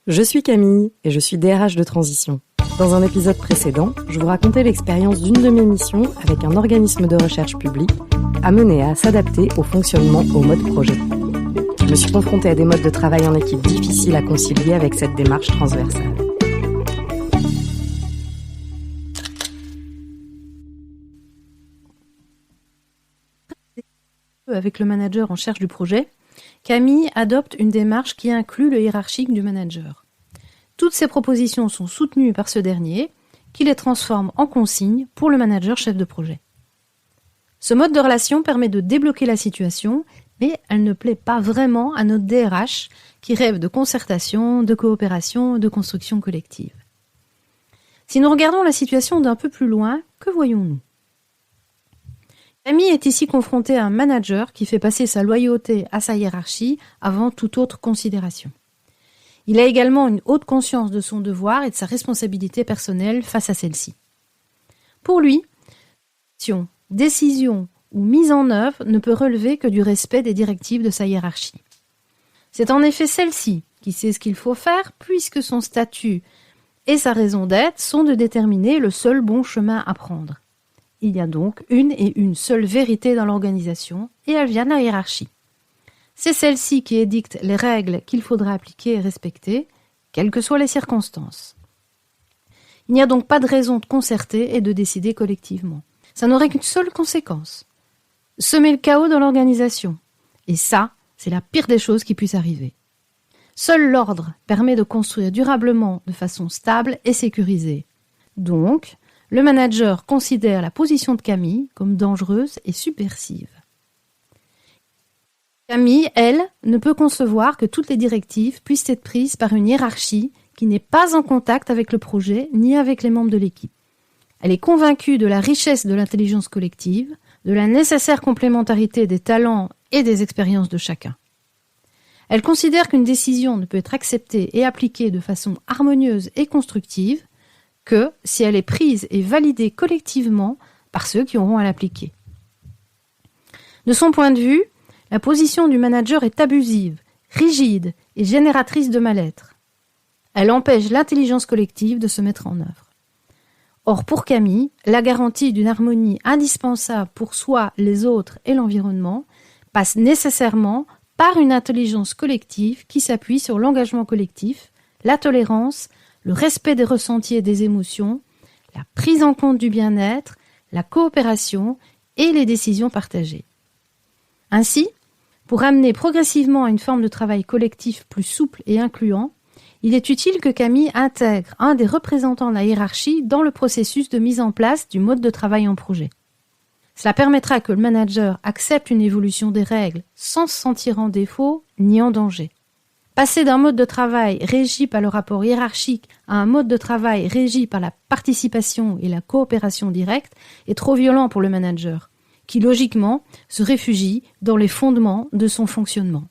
Je suis Camille et je suis DRH de transition. Dans un épisode précédent, je vous racontais l'expérience d'une de mes missions avec un organisme de recherche public amené à s'adapter au fonctionnement au mode projet. Je me suis confrontée à des modes de travail en équipe difficiles à concilier avec cette démarche transversale. Avec le manager en charge du projet, Camille adopte une démarche qui inclut le hiérarchique du manager. Toutes ces propositions sont soutenues par ce dernier, qui les transforme en consignes pour le manager chef de projet. Ce mode de relation permet de débloquer la situation, mais elle ne plaît pas vraiment à notre DRH qui rêve de concertation, de coopération, de construction collective. Si nous regardons la situation d'un peu plus loin, que voyons-nous ? Camille est ici confronté à un manager qui fait passer sa loyauté à sa hiérarchie avant toute autre considération. Il a également une haute conscience de son devoir et de sa responsabilité personnelle face à celle-ci. Pour lui, décision ou mise en œuvre ne peut relever que du respect des directives de sa hiérarchie. C'est en effet celle-ci qui sait ce qu'il faut faire puisque son statut et sa raison d'être sont de déterminer le seul bon chemin à prendre. Il y a donc une et une seule vérité dans l'organisation et elle vient de la hiérarchie. C'est celle-ci qui édicte les règles qu'il faudra appliquer et respecter, quelles que soient les circonstances. Il n'y a donc pas de raison de concerter et de décider collectivement. Ça n'aurait qu'une seule conséquence. Semer le chaos dans l'organisation. Et ça, c'est la pire des choses qui puissent arriver. Seul l'ordre permet de construire durablement de façon stable et sécurisée. Donc, le manager considère la position de Camille comme dangereuse et subversive. Camille, elle, ne peut concevoir que toutes les directives puissent être prises par une hiérarchie qui n'est pas en contact avec le projet ni avec les membres de l'équipe. Elle est convaincue de la richesse de l'intelligence collective, de la nécessaire complémentarité des talents et des expériences de chacun. Elle considère qu'une décision ne peut être acceptée et appliquée de façon harmonieuse et constructive que si elle est prise et validée collectivement par ceux qui auront à l'appliquer. De son point de vue, la position du manager est abusive, rigide et génératrice de mal-être. Elle empêche l'intelligence collective de se mettre en œuvre. Or, pour Camille, la garantie d'une harmonie indispensable pour soi, les autres et l'environnement passe nécessairement par une intelligence collective qui s'appuie sur l'engagement collectif, la tolérance, le respect des ressentis et des émotions, la prise en compte du bien-être, la coopération et les décisions partagées. Ainsi, pour amener progressivement à une forme de travail collectif plus souple et incluant, il est utile que Camille intègre un des représentants de la hiérarchie dans le processus de mise en place du mode de travail en projet. Cela permettra que le manager accepte une évolution des règles sans se sentir en défaut ni en danger. Passer d'un mode de travail régi par le rapport hiérarchique à un mode de travail régi par la participation et la coopération directe est trop violent pour le manager, qui logiquement se réfugie dans les fondements de son fonctionnement.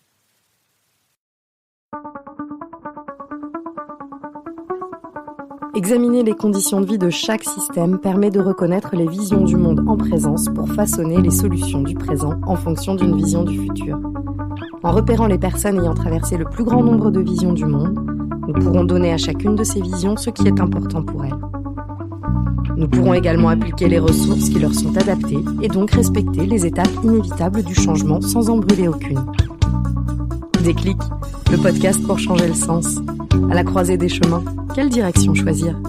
Examiner les conditions de vie de chaque système permet de reconnaître les visions du monde en présence pour façonner les solutions du présent en fonction d'une vision du futur. En repérant les personnes ayant traversé le plus grand nombre de visions du monde, nous pourrons donner à chacune de ces visions ce qui est important pour elles. Nous pourrons également appliquer les ressources qui leur sont adaptées et donc respecter les étapes inévitables du changement sans en brûler aucune. Déclic, le podcast pour changer le sens. À la croisée des chemins, quelle direction choisir ?